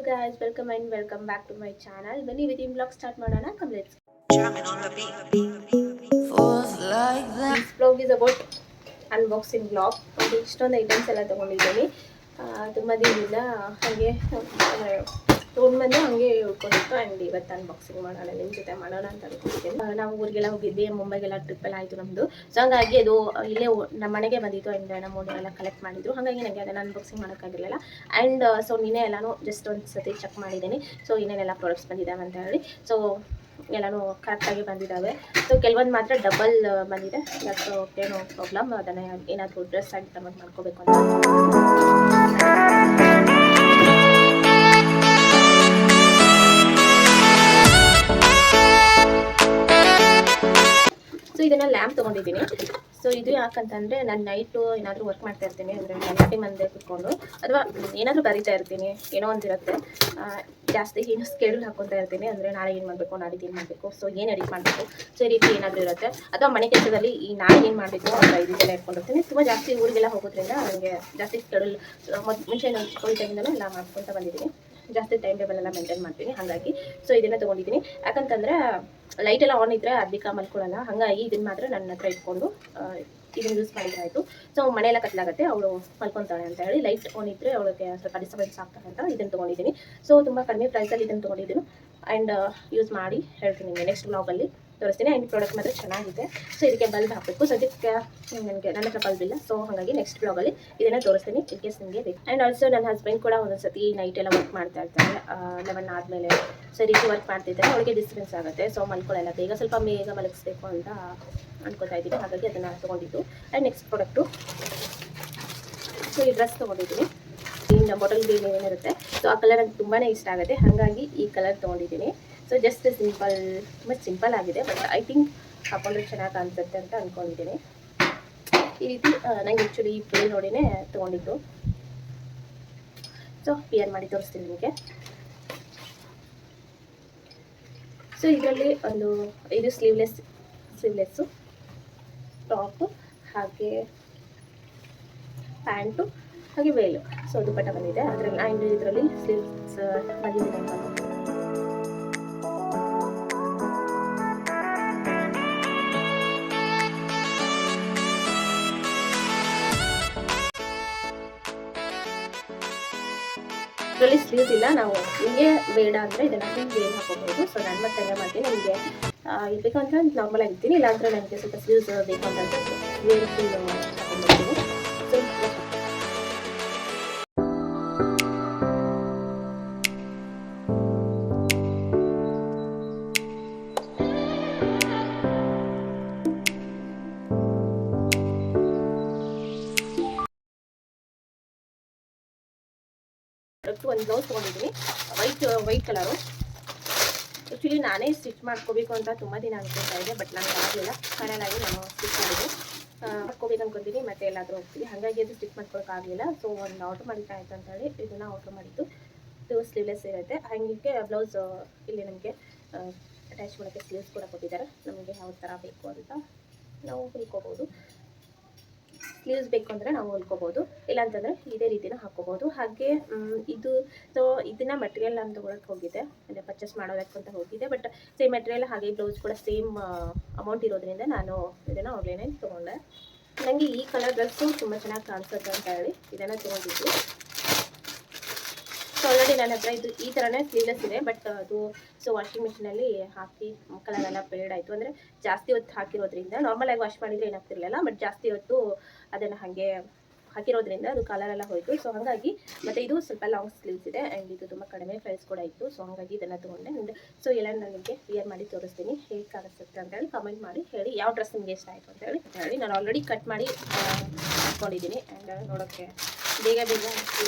guys, welcome back to my channel. ಬನ್ನಿ within blog start ಮಾಡೋಣ. Come let's this vlog is about unboxing vlog. ಒಂದು ಇಷ್ಟೊಂದು items ಎಲ್ಲ ತೊಗೊಂಡಿದ್ದೀನಿ. ತುಂಬ ದಿನದಿಂದ ಹಾಗೆ ತೊಗೊಂಡ್ಬಂದು ಹಾಗೆ ಉಳ್ಕೊಂಡಿತ್ತು. ಆ್ಯಂಡ್ ಇವತ್ತು ಅನ್ಬಾಕ್ಸಿಂಗ್ ಮಾಡೋಣ, ನಿಮ್ಮ ಜೊತೆ ಮಾಡೋಣ ಅಂತ ಅನ್ಕೊಂಡಿದ್ದೀನಿ. ನಾವು ಊರಿಗೆಲ್ಲ ಹೋಗಿದ್ವಿ, ಮುಂಬೈಗೆಲ್ಲ ಟ್ರಿಪ್ಪೆಲ್ಲ ಆಯಿತು ನಮ್ಮದು. ಸೊ ಹಾಗಾಗಿ ಅದು ಇಲ್ಲೇ ನಮ್ಮ ಮನೆಗೆ ಬಂದಿತ್ತು. ಆ್ಯಂಡ್ ನಮ್ಮ ಓನರೆಲ್ಲ ಕಲೆಕ್ಟ್ ಮಾಡಿದ್ರು. ಹಾಗಾಗಿ ನನಗೆ ಅದನ್ನು ಅನ್ಬಾಕ್ಸಿಂಗ್ ಮಾಡೋಕ್ಕಾಗಿರಲಿಲ್ಲ. ಆ್ಯಂಡ್ ಸೊ ನೀನೇ ಎಲ್ಲನೂ ಜಸ್ಟ್ ಒಂದು ಸತಿ ಚೆಕ್ ಮಾಡಿದ್ದೀನಿ. ಸೊ ಏನೇನೆಲ್ಲ ಪ್ರಾಡಕ್ಟ್ಸ್ ಬಂದಿದ್ದಾವೆ ಅಂತ ಹೇಳಿ. ಸೊ ಎಲ್ಲನೂ ಕರೆಕ್ಟಾಗಿ ಬಂದಿದ್ದಾವೆ. ಸೊ ಕೆಲವೊಂದು ಮಾತ್ರ ಡಬಲ್ ಬಂದಿದೆ. That's okay, no problem. ಅದನ್ನು ಏನಾದರೂ ಡ್ರೆಸ್ ಆಗಿ ಕನ್ವರ್ಟ್ ಮಾಡ್ಕೋಬೇಕು ಅಂತ. ಸೊ ಇದನ್ನು ಲ್ಯಾಂಪ್ ತೊಗೊಂಡಿದ್ದೀನಿ. ಸೊ ಇದು ಯಾಕಂತಂದರೆ ನಾನು ನೈಟು ಏನಾದರೂ ವರ್ಕ್ ಮಾಡ್ತಾ ಇರ್ತೀನಿ, ಅಂದರೆ ನೆಗಟಿವ್ ಮಂದೆ ಕುತ್ಕೊಂಡು ಅಥವಾ ಏನಾದರೂ ಬರಿತಾ ಇರ್ತೀನಿ, ಏನೋ ಒಂದಿರುತ್ತೆ. ಜಾಸ್ತಿ ಏನು ಸ್ಕೆಡ್ಯೂಲ್ ಹಾಕ್ಕೊತಾ ಇರ್ತೀನಿ, ಅಂದರೆ ನಾಳೆ ಏನು ಮಾಡಬೇಕು, ನಾಳೆ ಏನು ಮಾಡಬೇಕು, ಸೊ ಏನು ಎಡಿಟ್ ಮಾಡಬೇಕು, ಸೊ ಈ ರೀತಿ ಏನಾದರೂ ಇರುತ್ತೆ. ಅಥವಾ ಮನೆ ಕೆಲಸದಲ್ಲಿ ಈ ನಾಳೆ ಏನು ಮಾಡಬೇಕು ಅಂತ ಇದೆಲ್ಲ ಇಟ್ಕೊಂಡಿರ್ತೀನಿ. ತುಂಬ ಜಾಸ್ತಿ ಊರಿಗೆಲ್ಲ ಹೋಗೋದ್ರಿಂದ ನನಗೆ ಜಾಸ್ತಿ ಸ್ಕೆಡ್ಯೂಲ್ ಮುಂಚೆ ನಾನು ಚಿಕ್ಕವಳಿದ್ದಾಗಿಂದಲೂ ಎಲ್ಲ ಮಾಡ್ಕೊತಾ ಬಂದಿದ್ದೀನಿ. ಜಾಸ್ತಿ ಟೈಮ್ ಟೇಬಲ್ ಎಲ್ಲ ಮೇಂಟೈನ್ ಮಾಡ್ತೀನಿ. ಹಾಗಾಗಿ ಸೊ ಇದನ್ನು ತೊಗೊಂಡಿದ್ದೀನಿ. ಯಾಕಂತಂದರೆ ಲೈಟ್ ಎಲ್ಲ ಆನ್ ಇದ್ದರೆ ಅರ್ಬಿಕಾ ಮಲ್ಕೊಳ್ಳಲ್ಲ. ಹಾಗಾಗಿ ಇದನ್ನು ಮಾತ್ರ ನನ್ನ ಹತ್ರ ಇಟ್ಕೊಂಡು ಇದನ್ನು ಯೂಸ್ ಮಾಡಿದ್ರೆ ಆಯಿತು. ಸೊ ಮನೆಯೆಲ್ಲ ಕತ್ಲಾಗುತ್ತೆ, ಅವಳು ಮಲ್ಕೊತಾಳೆ ಅಂತ ಹೇಳಿ ಲೈಟ್ ಆನ್ ಇದ್ದರೆ ಅವಳಿಗೆ ಸ್ವಲ್ಪ ಡಿಸ್ಟರ್ಬೆನ್ಸ್ ಆಗ್ತಾರೆ ಅಂತ ಇದನ್ನು ತೊಗೊಂಡಿದ್ದೀನಿ. ಸೊ ತುಂಬ ಕಡಿಮೆ ಪ್ರೈಸಲ್ಲಿ ಇದನ್ನು ತೊಗೊಂಡಿದ್ದೀನಿ. ಆ್ಯಂಡ್ ಯೂಸ್ ಮಾಡಿ ಹೇಳ್ತೀನಿ ನಿಮಗೆ ನೆಕ್ಸ್ಟ್ ವ್ಲಾಗಲ್ಲಿ ತೋರಿಸ್ತೀನಿ. ಆ್ಯಂಡ್ ಪ್ರಾಡಕ್ಟ್ ಮಾತ್ರ ಚೆನ್ನಾಗಿದೆ. ಸೊ ಇದಕ್ಕೆ ಬಲ್ಬ್ ಹಾಕಬೇಕು. ಸದ್ಯಕ್ಕೆ ನನ್ನ ಹತ್ರ ಬಲ್ಬ್ ಇಲ್ಲ. ಸೊ ಹಾಗಾಗಿ ನೆಕ್ಸ್ಟ್ ವ್ಲಾಗಲ್ಲಿ ಇದನ್ನು ತೋರಿಸ್ತೀನಿ, ಇನ್ ಕೇಸ್ ನಿಮಗೆ ಬೇಕು. ಆ್ಯಂಡ್ ಆಲ್ಸೋ ನನ್ನ ಹಸ್ಬೆಂಡ್ ಕೂಡ ಒಂದೊಂದು ಸತಿ ನೈಟ್ ಎಲ್ಲ ವರ್ಕ್ ಮಾಡ್ತಾ ಇರ್ತಾರೆ. 11 ಆದಮೇಲೆ ಸೊ ರೀತಿ ವರ್ಕ್ ಮಾಡ್ತಿದ್ದಾರೆ. ಅವಳಿಗೆ ಡಿಸ್ಟರ್ಬೆನ್ಸ್ ಆಗುತ್ತೆ. ಸೊ ಮಲ್ಕೊಳ್ಳಲ್ಲ, ಸ್ವಲ್ಪ ಬೇಗ ಮಲಗಿಸ್ಬೇಕು ಅಂತ ಅನ್ಕೋತಾ ಇದ್ದೀನಿ. ಹಾಗಾಗಿ ಅದನ್ನು ತೊಗೊಂಡಿದ್ದು. ಆ್ಯಂಡ್ ನೆಕ್ಸ್ಟ್ ಪ್ರಾಡಕ್ಟು, ಸೊ ಈ ಡ್ರೆಸ್ ತೊಗೊಂಡಿದ್ದೀನಿ. ಇನ್ನು ಬಾಟಲ್ ಗ್ರೀನ್ ಏನಿರುತ್ತೆ, ಸೊ ಆ ಕಲರ್ ನನಗೆ ತುಂಬಾ ಇಷ್ಟ ಆಗುತ್ತೆ. ಹಾಗಾಗಿ ಈ ಕಲರ್ ತೊಗೊಂಡಿದ್ದೀನಿ. ಸೊ ಜಸ್ಟ್ ಸಿಂಪಲ್, ತುಂಬ ಸಿಂಪಲ್ ಆಗಿದೆ. ಬಟ್ ಐ ಥಿಂಕ್ ಹಾಕೊಂಡ್ರೆ ಚೆನ್ನಾಗಿ ಕಾಣಿಸುತ್ತೆ ಅಂತ ಅಂದ್ಕೊಂಡಿದ್ದೀನಿ. ಈ ರೀತಿ ನನಗೆ ಆ್ಯಕ್ಚುಲಿ ಈ ಪ್ಲೇ ನೋಡಿನೇ ತೊಗೊಂಡಿದ್ದು. ಸೊ ಪಿಯರ್ ಮಾಡಿ ತೋರಿಸ್ತೀನಿ ನಿಮಗೆ. ಸೊ ಇದರಲ್ಲಿ ಇದು ಸ್ಲೀವ್ಲೆಸ್ಸು ಟಾಪು, ಹಾಗೆ ಪ್ಯಾಂಟು, ಹಾಗೆ ವೇಲು. ಸೊ ದುಪಟ್ಟ ಬಂದಿದೆ ಅದರಲ್ಲಿ. ಆ್ಯಂಡ್ ಇದರಲ್ಲಿ ಸ್ಲೀವ್ಸ್ ಬಂದಿದೆ ಅಂತ. ಇದರಲ್ಲಿ ಸ್ಲೀವ್ಸ್ ಇಲ್ಲ. ನಾವು ನಿಮಗೆ ಬೇಡ ಅಂದರೆ ಇದನ್ನು ವೇಲ್ ಹಾಕೋಬಹುದು. ಸೊ ನಾನು ಮತ್ತೆ ಹೆಂಗೆ ಮಾಡ್ತೀನಿ, ನಿಮಗೆ ಇದು ಬೇಕು ಅಂತ ನಾರ್ಮಲ್ ಆಗಿರ್ತೀನಿ, ಇಲ್ಲಾಂದರೆ ನನಗೆ ಸ್ವಲ್ಪ ಸ್ಲೀವ್ಸ್ ಬೇಕು ಅಂತ ವೇಲ್ ಫುಲ್ ಹಾಕೊಂಡ್ಬರ್ತೀನಿ. ಸೊ ಒಂದು ಬ್ಲೌಸ್ ತೊಗೊಂಡಿದ್ದೀನಿ, ವೈಟ್ ಕಲರು. ಆ್ಯಕ್ಚುಲಿ ನಾನೇ ಸ್ಟಿಚ್ ಮಾಡ್ಕೋಬೇಕು ಅಂತ ತುಂಬ ದಿನ ಅನ್ಕೊತಾ ಇದ್ದೆ, ಬಟ್ ನನಗೆ ಆಗಲಿಲ್ಲ. ಫೈನಲಾಗಿ ನಾನು ಸ್ಟಿಚ್ ಮಾಡಿದೆ. ಮಾಡ್ಕೋಬೇಕು ಅನ್ಕೊತೀನಿ, ಮತ್ತೆ ಎಲ್ಲಾದರೂ ಹೋಗ್ತೀನಿ. ಹಾಗಾಗಿ ಅದು ಸ್ಟಿಚ್ ಮಾಡ್ಕೊಳಕ್ಕಾಗಲಿಲ್ಲ. ಸೊ ಒಂದು ಆರ್ಡ್ರ್ ಮಾಡಿದ್ದಾಯ್ತು ಅಂತ ಹೇಳಿ ಇದನ್ನು ಆರ್ಡ್ರ್ ಮಾಡಿದ್ದು. ಇದು ಸ್ಲೀವ್ಲೆಸ್ ಇರುತ್ತೆ. ಹಾಗೆ ಬ್ಲೌಸ್ ಇಲ್ಲಿ ನಮಗೆ ಅಟ್ಯಾಚ್ ಮಾಡೋಕ್ಕೆ ಸ್ಲೀವ್ಸ್ ಕೂಡ ಕೊಟ್ಟಿದ್ದಾರೆ. ನಮಗೆ ಯಾವ ಥರ ಬೇಕು ಅಂತ ನಾವು ಹೊಲ್ಕೋಬೋದು. ಸ್ಲೀವ್ಸ್ ಬೇಕು ಅಂದರೆ ನಾವು ಹೊಲ್ಕೋಬೋದು, ಇಲ್ಲಾಂತಂದರೆ ಇದೇ ರೀತಿನ ಹಾಕ್ಕೋಬೋದು. ಹಾಗೆ ಇದು ಸೊ ಇದನ್ನು ಮೆಟೀರಿಯಲ್ ನಾನು ತೊಗೊಳಕ್ಕೆ ಹೋಗಿದ್ದೆ, ಅಂದರೆ ಪರ್ಚೇಸ್ ಮಾಡೋದಕ್ಕಂತ ಹೋಗಿದ್ದೆ. ಬಟ್ ಸೇಮ್ ಮೆಟೀರಿಯಲ್ ಹಾಗೆ ಬ್ಲೌಸ್ ಕೂಡ ಸೇಮ್ ಅಮೌಂಟ್ ಇರೋದ್ರಿಂದ ನಾನು ಇದನ್ನು ಆನ್ಲೈನಲ್ಲಿ ತೊಗೊಂಡೆ. ನನಗೆ ಈ ಕಲರ್ ಡ್ರೆಸ್ಸು ತುಂಬ ಚೆನ್ನಾಗಿ ಕಾಣಿಸುತ್ತೆ ಅಂತ ಹೇಳಿ ಇದನ್ನು ತೊಗೊಂಡಿದ್ದು. ಸೊ ಆಲ್ರೆಡಿ ನನ್ನ ಹತ್ರ ಇದು ಈ ಥರನೇ ಸ್ಲೀವ್ಲೆಸ್ ಇದೆ. ಬಟ್ ಅದು ಸೊ ವಾಷಿಂಗ್ ಮಿಷಿನಲ್ಲಿ ಹಾಕಿ ಕಲರೆಲ್ಲ ಫೇಡ್ ಆಯಿತು. ಅಂದರೆ ಜಾಸ್ತಿ ಹೊತ್ತು ಹಾಕಿರೋದ್ರಿಂದ, ನಾರ್ಮಲಾಗಿ ವಾಶ್ ಮಾಡಿದರೆ ಏನಾಗ್ತಿರಲಿಲ್ಲ, ಬಟ್ ಜಾಸ್ತಿ ಹೊತ್ತು ಅದನ್ನು ಹಾಗೆ ಹಾಕಿರೋದ್ರಿಂದ ಅದು ಕಲರೆಲ್ಲ ಹೋಯಿತು. ಸೊ ಹಾಗಾಗಿ ಮತ್ತು ಇದು ಸ್ವಲ್ಪ ಲಾಂಗ್ ಸ್ಲೀವ್ಸ್ ಇದೆ. ಆ್ಯಂಡ್ ಇದು ತುಂಬ ಕಡಿಮೆ ಪ್ರೈಸ್ ಕೂಡ ಇತ್ತು. ಸೊ ಹಾಗಾಗಿ ಇದನ್ನು ತೊಗೊಂಡೆ. ಆ್ಯಂಡ್ ಸೊ ಎಲ್ಲ ನನಗೆ ವಿಯರ್ ಮಾಡಿ ತೋರಿಸ್ತೀನಿ, ಹೇಗೆ ಕಾಣಿಸುತ್ತೆ ಅಂತ ಹೇಳಿ ಕಮೆಂಟ್ ಮಾಡಿ ಹೇಳಿ. ಯಾವ ಡ್ರೆಸ್ ನಿಮಗೆ ಇಷ್ಟ ಆಯಿತು ಅಂತ ಹೇಳಿ ನಾನು ಆಲ್ರೆಡಿ ಕಟ್ ಮಾಡಿ ಹಾಕ್ಕೊಂಡಿದ್ದೀನಿ. ಆ್ಯಂಡ್ ನೋಡೋಕ್ಕೆ ಬೇಗ ವಿಡಿಯೋ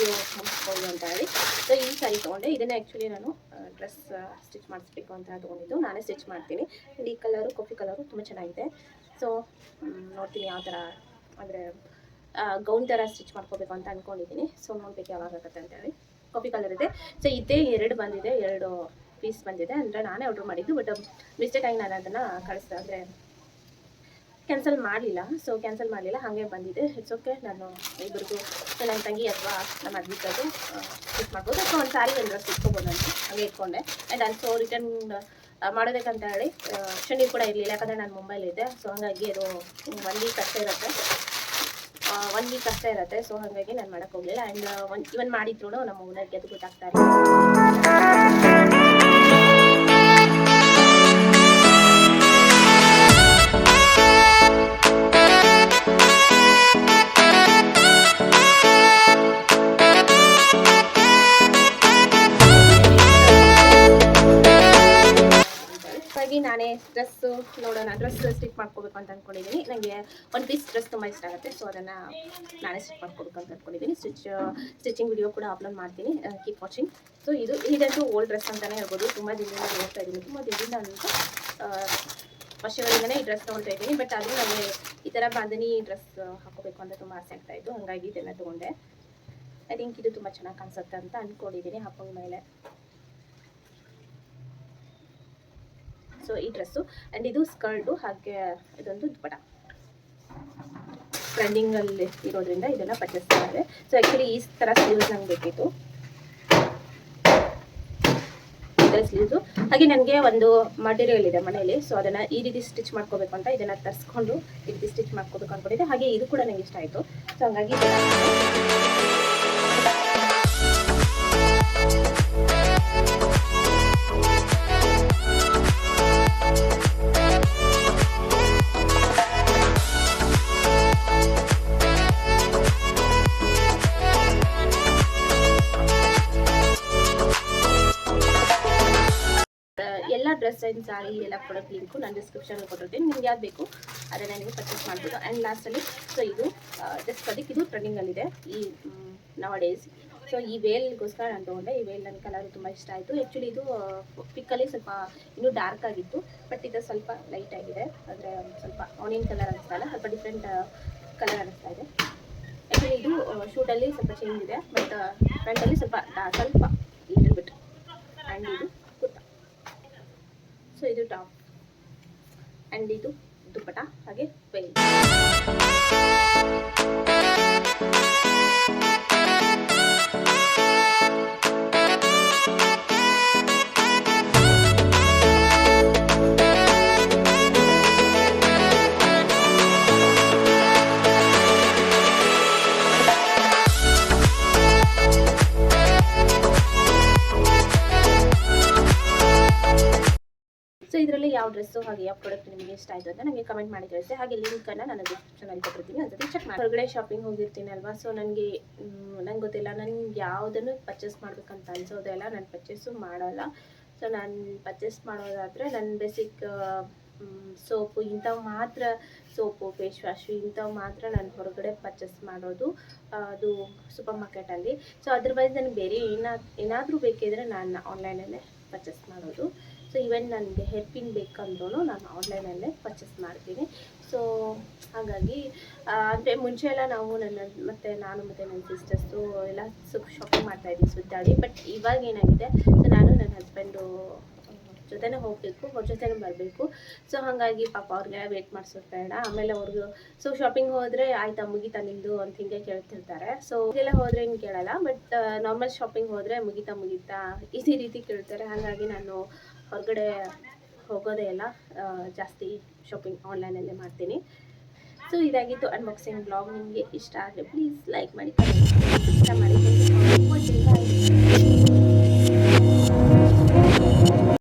ಮುಗಿಸ್ಕೊಳ್ಳಿ ಅಂತ ಹೇಳಿ ಸೊ ಈ ಸಾರಿ ತೊಗೊಂಡೆ. ಇದನ್ನು ಆ್ಯಕ್ಚುಲಿ ನಾನು ಡ್ರೆಸ್ ಸ್ಟಿಚ್ ಮಾಡಿಸ್ಬೇಕು ಅಂತ ತೊಗೊಂಡಿದ್ದು. ನಾನೇ ಸ್ಟಿಚ್ ಮಾಡ್ತೀನಿ. ಈ ಕಲರು ಕಾಫಿ ಕಲರು ತುಂಬ ಚೆನ್ನಾಗಿದೆ. ಸೊ ನೋಡ್ತೀನಿ ಯಾವ ಥರ, ಅಂದರೆ ಗೌನ್ ಥರ ಸ್ಟಿಚ್ ಮಾಡ್ಕೋಬೇಕು ಅಂತ ಅಂದ್ಕೊಂಡಿದ್ದೀನಿ. ಸೊ ನೋಡ್ಬೇಕು ಯಾವಾಗ ಆಗುತ್ತೆ ಅಂತೇಳಿ. ಕಾಫಿ ಕಲರ್ ಇದೆ. ಸೊ ಇದೇ 2 ಬಂದಿದೆ, 2 ಪೀಸ್ ಬಂದಿದೆ. ಅಂದರೆ ನಾನೇ ಆರ್ಡ್ರ್ ಮಾಡಿದ್ದು. ಬಟ್ ಮಿಸ್ಟೇಕಾಗಿ ನಾನು ಅದನ್ನು ಕಳಿಸ್ದೆ, ಅಂದರೆ ಕ್ಯಾನ್ಸಲ್ ಮಾಡಲಿಲ್ಲ. ಸೊ ಕ್ಯಾನ್ಸಲ್ ಮಾಡಲಿಲ್ಲ, ಹಾಗೆ ಬಂದಿದೆ. It's okay. ನಾನು ಇಬ್ಬರಿಗೂ ನನ್ನ ತಂಗಿ ಅಥವಾ ನಮ್ಮ ಅಜ್ಜಿದ್ದು ಸ್ಟಿಚ್ ಮಾಡ್ಬೋದು. ಅಥವಾ ಒಂದು ಸಾರಿ ಒಂದು ಡ್ರೆಸ್ ಇಟ್ಕೊಬೋದು ಅಂತ ಹಾಗೆ ಇಟ್ಕೊಂಡೆ. ಆ್ಯಂಡ್ ಆಲ್ಸೋ ರಿಟರ್ನ್ ಮಾಡೋದಕ್ಕಂತ ಹೇಳಿ ನೀರು ಕೂಡ ಇರಲಿಲ್ಲ, ಯಾಕಂದರೆ ನಾನು ಮುಂಬೈಲಿದ್ದೆ. ಸೊ ಹಾಗಾಗಿ ಅದು 1 ವೀಕ್ ಅಷ್ಟೇ ಇರುತ್ತೆ, 1 ವೀಕ್ ಅಷ್ಟೇ ಇರುತ್ತೆ. ಸೊ ಹಾಗಾಗಿ ನಾನು ಮಾಡೋಕ್ಕೆ ಹೋಗಲಿಲ್ಲ. ಆ್ಯಂಡ್ ಇವನ್ ಮಾಡಿದ್ರು ನಮ್ಮ ಓನರ್ಗೆ ಅದು ಗೊತ್ತಾಗ್ತಾ ಇಲ್ಲ. ನಾನೇ ಡ್ರೆಸ್ಸು ನೋಡೋಣ, ಡ್ರೆಸ್ ಸ್ಟಿಚ್ ಮಾಡ್ಕೋಬೇಕು ಅಂತ ಅಂದ್ಕೊಂಡಿದ್ದೀನಿ. ನನಗೆ ಒಂದು ಪೀಸ್ ಡ್ರೆಸ್ ತುಂಬ ಇಷ್ಟ ಆಗುತ್ತೆ. ಸೊ ಅದನ್ನು ನಾನೇ ಸ್ಟಿಚ್ ಮಾಡ್ಕೋಬೇಕು ಅಂತ ಅಂದ್ಕೊಂಡಿದ್ದೀನಿ. ಸ್ಟಿಚಿಂಗ್ ವಿಡಿಯೋ ಕೂಡ ಅಪ್ಲೋಡ್ ಮಾಡ್ತೀನಿ, ಕೀಪ್ ವಾಚಿಂಗ್. ಸೊ ಇದಂತೂ ಓಲ್ಡ್ ಡ್ರೆಸ್ ಅಂತಲೇ ಹೇಳ್ಬೋದು. ತುಂಬ ದಿನದಿಂದ ನೋಡ್ತಾ ಇದ್ದೀನಿ, ತುಂಬ ದಿನದಿಂದ ಅಂತ ವರ್ಷಗಳಿಂದಲೇ ಈ ಡ್ರೆಸ್ ತೊಗೊಳ್ತಾ ಇದ್ದೀನಿ. ಬಟ್ ಅದು ನನಗೆ ಈ ಥರ ಬಾಂಧನಿ ಡ್ರೆಸ್ ಹಾಕೋಬೇಕು ಅಂತ ತುಂಬ ಆಸೆ ಆಗ್ತಾಯಿತ್ತು, ಹಾಗಾಗಿ ಇದನ್ನು ತೊಗೊಂಡೆ. ಐ ಥಿಂಕ್ ಇದು ತುಂಬ ಚೆನ್ನಾಗಿ ಕಾಣಿಸುತ್ತೆ ಅಂತ ಅಂದ್ಕೊಂಡಿದ್ದೀನಿ ಹಾಕೊಂಡ ಮೇಲೆ. ಸೊ ಈ ಡ್ರೆಸ್ಸು ಆ್ಯಂಡ್ ಇದು ಸ್ಕರ್ಟು, ಹಾಗೆ ಇದೊಂದು ದುಪ್ಪಟ ಟ್ರೆಂಡಿಂಗಲ್ಲಿ ಇರೋದ್ರಿಂದ ಇದೆಲ್ಲ ಪರ್ಚೇಸ್ ಮಾಡಿದೆ. ಸೊ ಆ್ಯಕ್ಚುಲಿ ಈ ಥರ ಸ್ಲೀವ್ಸ್ ನಂಗೆ ಬೇಕಿತ್ತು, ಈ ಥರ ಸ್ಲೀವ್ಸು. ಹಾಗೆ ನನಗೆ ಒಂದು ಮಟೀರಿಯಲ್ ಇದೆ ಮನೆಯಲ್ಲಿ. ಸೊ ಅದನ್ನು ಈ ರೀತಿ ಸ್ಟಿಚ್ ಮಾಡ್ಕೋಬೇಕು ಅಂತ ಇದನ್ನು ತರಿಸ್ಕೊಂಡು ಈ ರೀತಿ ಸ್ಟಿಚ್ ಮಾಡ್ಕೋಬೇಕು ಅಂದ್ಕೊಂಡಿದ್ದೆ. ಹಾಗೆ ಇದು ಕೂಡ ನನಗೆ ಇಷ್ಟ ಆಯಿತು. ಸೊ ಹಂಗಾಗಿ ಎಲ್ಲ ಡ್ರೆಸ್ ಆ್ಯಂಡ್ ಸಾರಿ ಎಲ್ಲ ಪ್ರಾಡಕ್ಟ್ ಲಿಂಕು ನಾನು ಡಿಸ್ಕ್ರಿಪ್ಷನಲ್ಲಿ ಕೊಟ್ಟಿರ್ತೀನಿ. ನಿಮ್ಗೆ ಯಾವ್ದು ಬೇಕು ಅದನ್ನು ನೀವು ಪರ್ಚೇಸ್ ಮಾಡ್ಬೋದು. ಆ್ಯಂಡ್ ಲಾಸ್ಟಲ್ಲಿ ಸೊ ಇದು ಜಸ್ಟ್ ಅದಕ್ಕೆ ಇದು ಟ್ರೆಂಡಿಂಗಲ್ಲಿದೆ ಈ ನವ ಡೇಸ್. ಸೊ ಈ ವೇಲ್ಗೋಸ್ಕರ ನಾನು ತೊಗೊಂಡೆ. ಈ ವೇಲ್ ನನ್ನ ಕಲರ್ ತುಂಬ ಇಷ್ಟ ಆಯಿತು. ಆ್ಯಕ್ಚುಲಿ ಇದು ಪಿಕ್ಕಲ್ಲಿ ಸ್ವಲ್ಪ ಇನ್ನೂ ಡಾರ್ಕ್ ಆಗಿತ್ತು, ಬಟ್ ಇದು ಸ್ವಲ್ಪ ಲೈಟ್ ಆಗಿದೆ. ಆದರೆ ಸ್ವಲ್ಪ ಆನಿಯನ್ ಕಲರ್ ಅನಿಸ್ತಾ ಇಲ್ಲ, ಸ್ವಲ್ಪ ಡಿಫ್ರೆಂಟ್ ಕಲರ್ ಅನಿಸ್ತಾ ಇದೆ. ಆ್ಯಕ್ಚುಲಿ ಇದು ಶೂಟಲ್ಲಿ ಸ್ವಲ್ಪ ಚೇಂಜ್ ಇದೆ, ಬಟ್ ಫ್ರಂಟಲ್ಲಿ ಸ್ವಲ್ಪ ಲಿಟಲ್ ಬಿಟ್. ಆ್ಯಂಡ್ ಇದು ಕುರ್ತಾ. ಸೊ ಇದು ಟಾಪ್ ಆ್ಯಂಡ್ ಇದು ದುಪ್ಪಟ, ಹಾಗೆ ವೇಲ್. ಸೊ ಇದರಲ್ಲಿ ಯಾವ ಡ್ರೆಸ್ಸು ಹಾಗೆ ಯಾವ ಪ್ರಾಡಕ್ಟ್ ನಿಮಗೆ ಇಷ್ಟ ಆಯಿತು ಅಂತ ನನಗೆ ಕಮೆಂಟ್ ಮಾಡಿ ತಿಳಿಸಿ. ಹಾಗೆ ಲಿಂಕನ್ನು ನಾನು ಡಿಸ್ಕ್ರಿಪ್ಷನಲ್ಲಿ ಕೊಟ್ಟಿರ್ತೀನಿ, ಅದಕ್ಕೆ ಚೆಕ್ ಮಾಡಿ. ಹೊರಗಡೆ ಶಾಪಿಂಗ್ ಹೋಗಿರ್ತೀನಿ ಅಲ್ವಾ. ಸೊ ನಂಗೆ ಗೊತ್ತಿಲ್ಲ, ನನಗೆ ಯಾವುದನ್ನು ಪರ್ಚೇಸ್ ಮಾಡಬೇಕಂತ ಅನ್ಸೋದೆಲ್ಲ ನಾನು ಪರ್ಚೇಸು ಮಾಡೋಲ್ಲ. ಸೊ ನಾನು ಪರ್ಚೇಸ್ ಮಾಡೋದಾದರೆ ನನ್ನ ಬೇಸಿಕ್ ಸೋಪು ಇಂಥವು ಮಾತ್ರ, ಸೋಪು ಫೇಸ್ ವಾಶು ಇಂಥವು ಮಾತ್ರ ನಾನು ಹೊರಗಡೆ ಪರ್ಚೇಸ್ ಮಾಡೋದು, ಅದು ಸೂಪರ್ ಮಾರ್ಕೆಟಲ್ಲಿ. ಸೊ ಅದರ್ವೈಸ್ ನನಗೆ ಬೇರೆ ಏನಾದರೂ ಬೇಕಿದ್ರೆ ನಾನು ಆನ್ಲೈನಲ್ಲೇ ಪರ್ಚೇಸ್ ಮಾಡೋದು. ಸೊ ಈವನ್ ನನಗೆ ಹೇರ್ ಪಿನ್ ಬೇಕಂದ್ರೂ ನಾನು ಆನ್ಲೈನಲ್ಲೇ ಪರ್ಚೇಸ್ ಮಾಡ್ತೀನಿ. ಸೊ ಹಾಗಾಗಿ ಅಂದರೆ ಮುಂಚೆ ಎಲ್ಲ ನಾವು ನಾನು ಮತ್ತು ನನ್ನ ಸಿಸ್ಟರ್ಸು ಎಲ್ಲ ಶಾಪಿಂಗ್ ಮಾಡ್ತಾಯಿದ್ವಿ ಸುತ್ತಾಡಿ. ಬಟ್ ಇವಾಗ ಏನಾಗಿದೆ, ಸೊ ನಾನು ನನ್ನ ಹಸ್ಬೆಂಡು ಜೊತೆನೇ ಹೋಗಬೇಕು, ಅವ್ರ ಜೊತೆನೇ ಬರಬೇಕು. ಸೊ ಹಾಗಾಗಿ ಪಾಪ ಅವ್ರಿಗೆ ವೇಟ್ ಮಾಡಿಸೋದು ಬೇಡ. ಆಮೇಲೆ ಅವ್ರಿಗೂ ಸೊ ಶಾಪಿಂಗ್ ಹೋದರೆ ಆಯ್ತಾ ಮುಗಿತಾ ನಿಂದು ಅಂತ ಹಿಂಗೆ ಕೇಳ್ತಿರ್ತಾರೆ. ಸೊ ಇದೆಲ್ಲ ಹೋದರೆ ಏನು ಕೇಳಲ್ಲ, ಬಟ್ ನಾರ್ಮಲ್ ಶಾಪಿಂಗ್ ಹೋದರೆ ಮುಗಿತಾ ಇದೇ ರೀತಿ ಕೇಳ್ತಾರೆ. ಹಾಗಾಗಿ ನಾನು ಹೊರಗಡೆ ಹೋಗೋದೇ ಇಲ್ಲ, ಜಾಸ್ತಿ ಶಾಪಿಂಗ್ ಆನ್ಲೈನಲ್ಲೇ ಮಾಡ್ತೀನಿ. ಸೊ ಇದಾಗಿತ್ತು ಅನ್ಬಾಕ್ಸಿಂಗ್ ಬ್ಲಾಗ್. ನಿಮಗೆ ಇಷ್ಟ ಆದರೆ ಪ್ಲೀಸ್ ಲೈಕ್ ಮಾಡಿ, ಇಷ್ಟ ಮಾಡಿ.